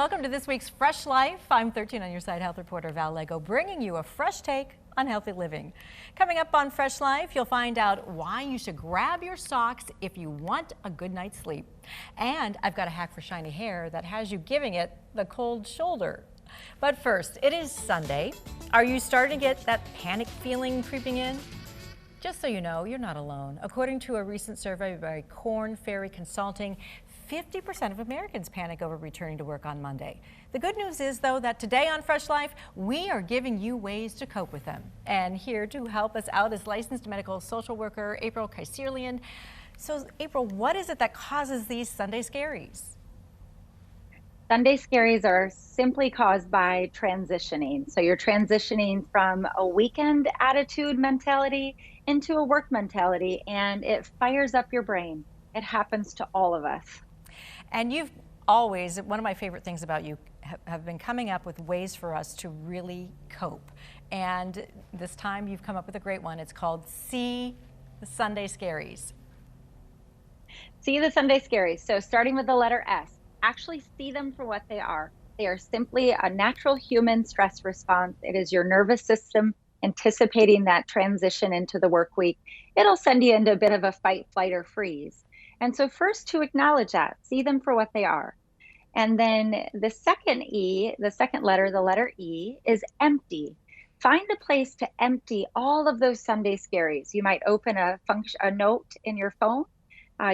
welcome to this week's Fresh Life. I'm 13 on your side health reporter Val Lego, bringing you a fresh take on healthy living. Coming up on Fresh Life, you'll find out why you should grab your socks if you want a good night's sleep. And I've got a hack for shiny hair that has you giving it the cold shoulder. But first, it is Sunday. Are you starting to get that panic feeling creeping in? Just so you know, you're not alone. According to a recent survey by Korn Ferry Consulting, 50% of Americans panic over returning to work on Monday. The good news is, though, that today on Fresh Life, we are giving you ways to cope with them. And here to help us out is licensed medical social worker April Kaiserlian. So, April, what is it that causes these Sunday scaries? Sunday scaries are simply caused by transitioning. So you're transitioning from a weekend attitude mentality into a work mentality, and it fires up your brain. It happens to all of us. And you've always, one of my favorite things about you, have been coming up with ways for us to really cope. And this time you've come up with a great one. It's called See the Sunday Scaries. See the Sunday scaries. So starting with the letter S, actually see them for what they are. They are simply a natural human stress response. It is your nervous system anticipating that transition into the work week. It'll send you into a bit of a fight, flight, or freeze. And so first, to acknowledge that, see them for what they are. And then the second E, the second letter, the letter E, is empty. Find a place to empty all of those Sunday scaries. You might open a note in your phone.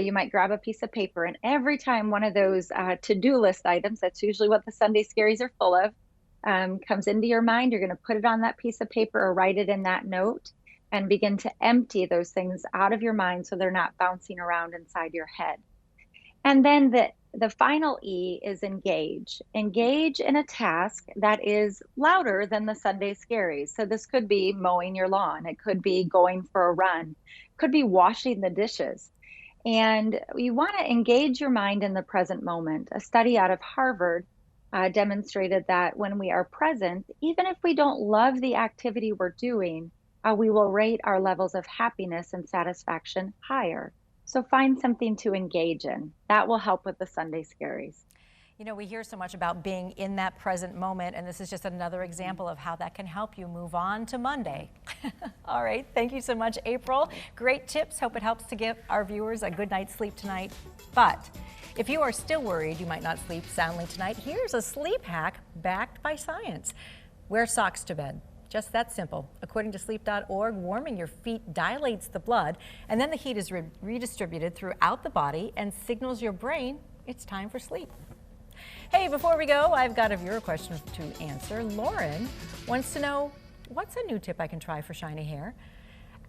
You might grab a piece of paper, and every time one of those to-do list items, that's usually what the Sunday scaries are full of, comes into your mind, you're going to put it on that piece of paper or write it in that note and begin to empty those things out of your mind so they're not bouncing around inside your head. And then the final E is engage. Engage in a task that is louder than the Sunday scaries. So this could be mowing your lawn. It could be going for a run. It could be washing the dishes. And you want to engage your mind in the present moment. A study out of Harvard demonstrated that when we are present, even if we don't love the activity we're doing, we will rate our levels of happiness and satisfaction higher. So find something to engage in. That will help with the Sunday scaries. You know, we hear so much about being in that present moment, and this is just another example of how that can help you move on to Monday. All right, thank you so much, April. Great tips. Hope it helps to give our viewers a good night's sleep tonight. But if you are still worried you might not sleep soundly tonight, here's a sleep hack backed by science. Wear socks to bed. Just that simple. According to sleep.org, warming your feet dilates the blood, and then the heat is redistributed throughout the body and signals your brain it's time for sleep. Hey, before we go, I've got a viewer question to answer. Lauren wants to know, what's a new tip I can try for shiny hair?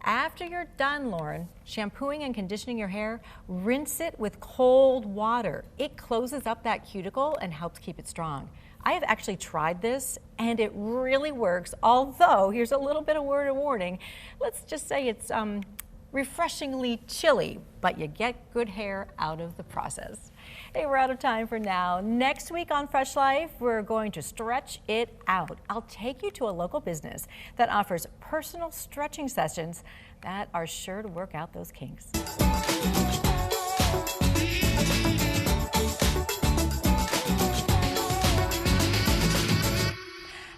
After you're done, Lauren, shampooing and conditioning your hair, rinse it with cold water. It closes up that cuticle and helps keep it strong. I have actually tried this, and it really works, although here's a little bit of word of warning. Let's just say it's refreshingly chilly, but you get good hair out of the process. Hey, we're out of time for now. Next week on Fresh Life, we're going to stretch it out. I'll take you to a local business that offers personal stretching sessions that are sure to work out those kinks.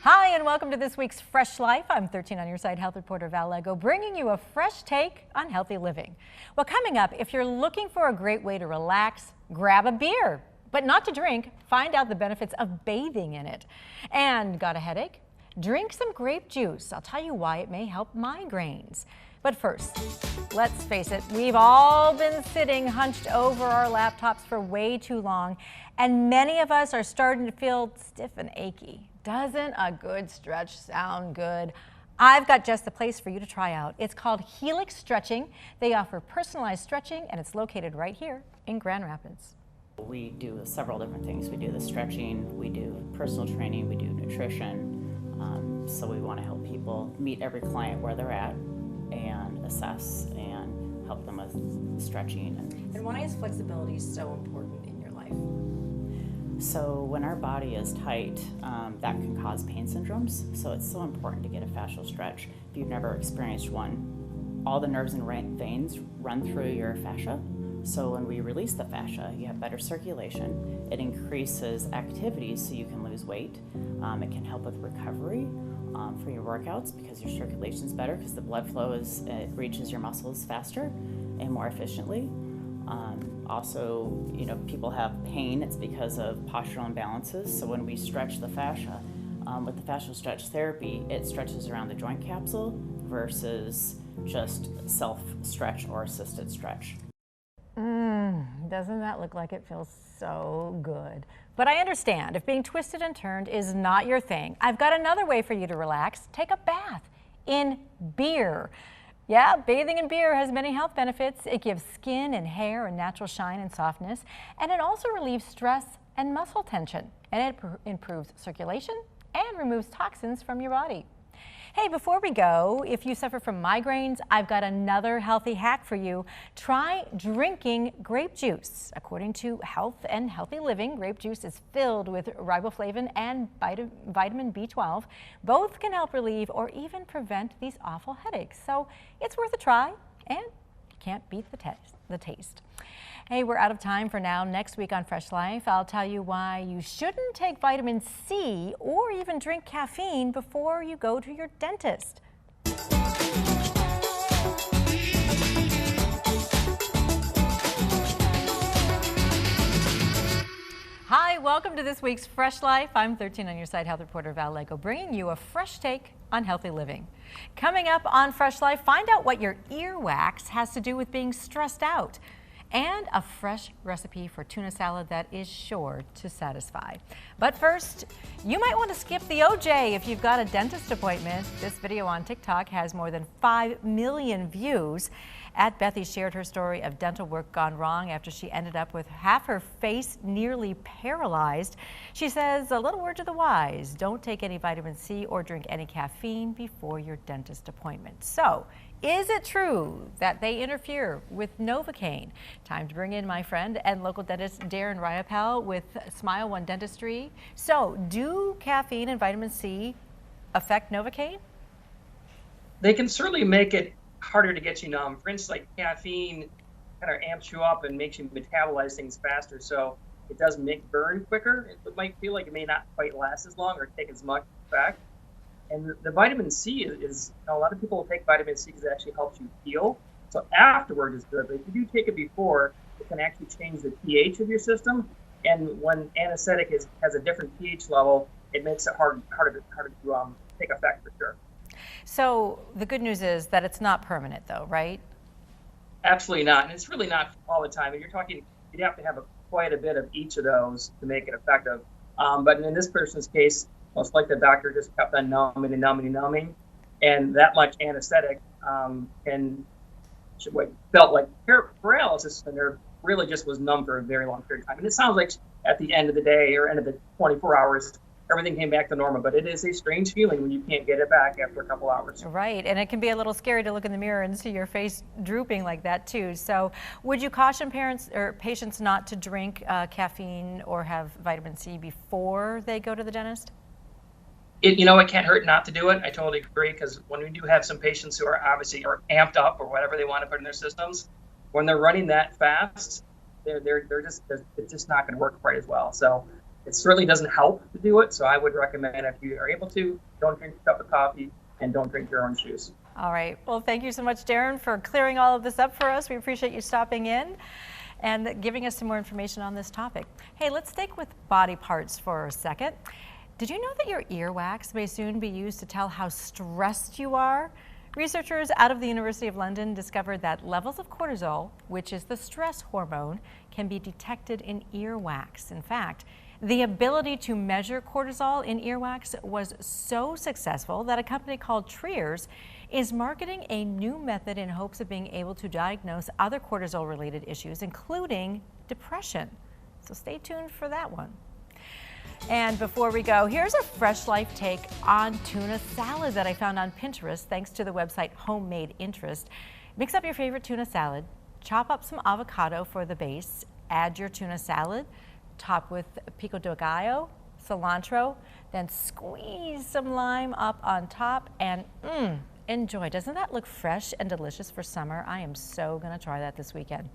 Hi, and welcome to this week's Fresh Life. I'm 13 on your side health reporter Val Lego, bringing you a fresh take on healthy living. Well, coming up, if you're looking for a great way to relax, grab a beer, but not to drink. Find out the benefits of bathing in it. And got a headache? Drink some grape juice. I'll tell you why it may help migraines. But first, let's face it, we've all been sitting hunched over our laptops for way too long, and many of us are starting to feel stiff and achy. Doesn't a good stretch sound good? I've got just the place for you to try out. It's called Healix Stretching. They offer personalized stretching, and it's located right here in Grand Rapids. We do several different things. We do the stretching, we do personal training, we do nutrition. So we want to help people meet every client where they're at and assess and help them with stretching. And why is flexibility so important in your life? So when our body is tight, that can cause pain syndromes. So it's so important to get a fascial stretch. If you've never experienced one, all the nerves and veins run through your fascia, So when we release the fascia, you have better circulation. It increases activity so you can lose weight. It can help with recovery for your workouts because your circulation is better because the blood flow it reaches your muscles faster and more efficiently. Also, people have pain. It's because of postural imbalances. So when we stretch the fascia, with the fascial stretch therapy, it stretches around the joint capsule versus just self-stretch or assisted stretch. Doesn't that look like it feels so good? But I understand if being twisted and turned is not your thing. I've got another way for you to relax. Take a bath in beer. Yeah, bathing in beer has many health benefits. It gives skin and hair a natural shine and softness, and it also relieves stress and muscle tension, and it improves circulation and removes toxins from your body. Hey, before we go, if you suffer from migraines, I've got another healthy hack for you. Try drinking grape juice. According to Health and Healthy Living, grape juice is filled with riboflavin and vitamin B12. Both can help relieve or even prevent these awful headaches. So it's worth a try, and you can't beat the taste. Hey, we're out of time for now. Next week on Fresh Life, I'll tell you why you shouldn't take vitamin C or even drink caffeine before you go to your dentist. Hi, welcome to this week's Fresh Life. I'm 13 on your side health reporter Val Lego, bringing you a fresh take on healthy living. Coming up on Fresh Life, find out what your earwax has to do with being stressed out, and a fresh recipe for tuna salad that is sure to satisfy. But first, you might want to skip the OJ if you've got a dentist appointment. This video on TikTok has more than 5 million views. @Bethy shared her story of dental work gone wrong after she ended up with half her face nearly paralyzed. She says, a little word to the wise, don't take any vitamin C or drink any caffeine before your dentist appointment. So, is it true that they interfere with Novocaine? Time to bring in my friend and local dentist Darren Ryapel with Smile One Dentistry. So, do caffeine and vitamin C affect Novocaine? They can certainly make it harder to get you numb. For instance, like caffeine kind of amps you up and makes you metabolize things faster, so it does make burn quicker. It might feel like it may not quite last as long or take as much effect. And the vitamin C is a lot of people take vitamin C because it actually helps you heal. So afterward is good, but if you do take it before, it can actually change the pH of your system. And when anesthetic has a different pH level, it makes it harder to take effect for sure. So the good news is that it's not permanent though, right? Absolutely not. And it's really not all the time. And you're talking, you'd have to have quite a bit of each of those to make it effective. But in this person's case, most likely the doctor just kept on numbing and numbing and numbing. And that much anesthetic felt like paralysis, and there really just was numb for a very long period of time. And it sounds like at the end of the day or end of the 24 hours, everything came back to normal, but it is a strange feeling when you can't get it back after a couple hours. Right, and it can be a little scary to look in the mirror and see your face drooping like that too. So would you caution parents or patients not to drink caffeine or have vitamin C before they go to the dentist? It can't hurt not to do it. I totally agree, because when we do have some patients who are obviously amped up or whatever they want to put in their systems, when they're running that fast, it's just not going to work quite as well. So it certainly doesn't help to do it. So I would recommend, if you are able to, don't drink a cup of coffee and don't drink your orange juice. All right. Well, thank you so much, Darren, for clearing all of this up for us. We appreciate you stopping in and giving us some more information on this topic. Hey, let's stick with body parts for a second. Did you know that your earwax may soon be used to tell how stressed you are? Researchers out of the University of London discovered that levels of cortisol, which is the stress hormone, can be detected in earwax. In fact, the ability to measure cortisol in earwax was so successful that a company called Trier's is marketing a new method in hopes of being able to diagnose other cortisol-related issues, including depression. So stay tuned for that one. And before we go, here's a Fresh Life take on tuna salad that I found on Pinterest thanks to the website Homemade Interest. Mix up your favorite tuna salad, chop up some avocado for the base, add your tuna salad, top with pico de gallo, cilantro, then squeeze some lime up on top and enjoy. Doesn't that look fresh and delicious for summer? I am so gonna try that this weekend.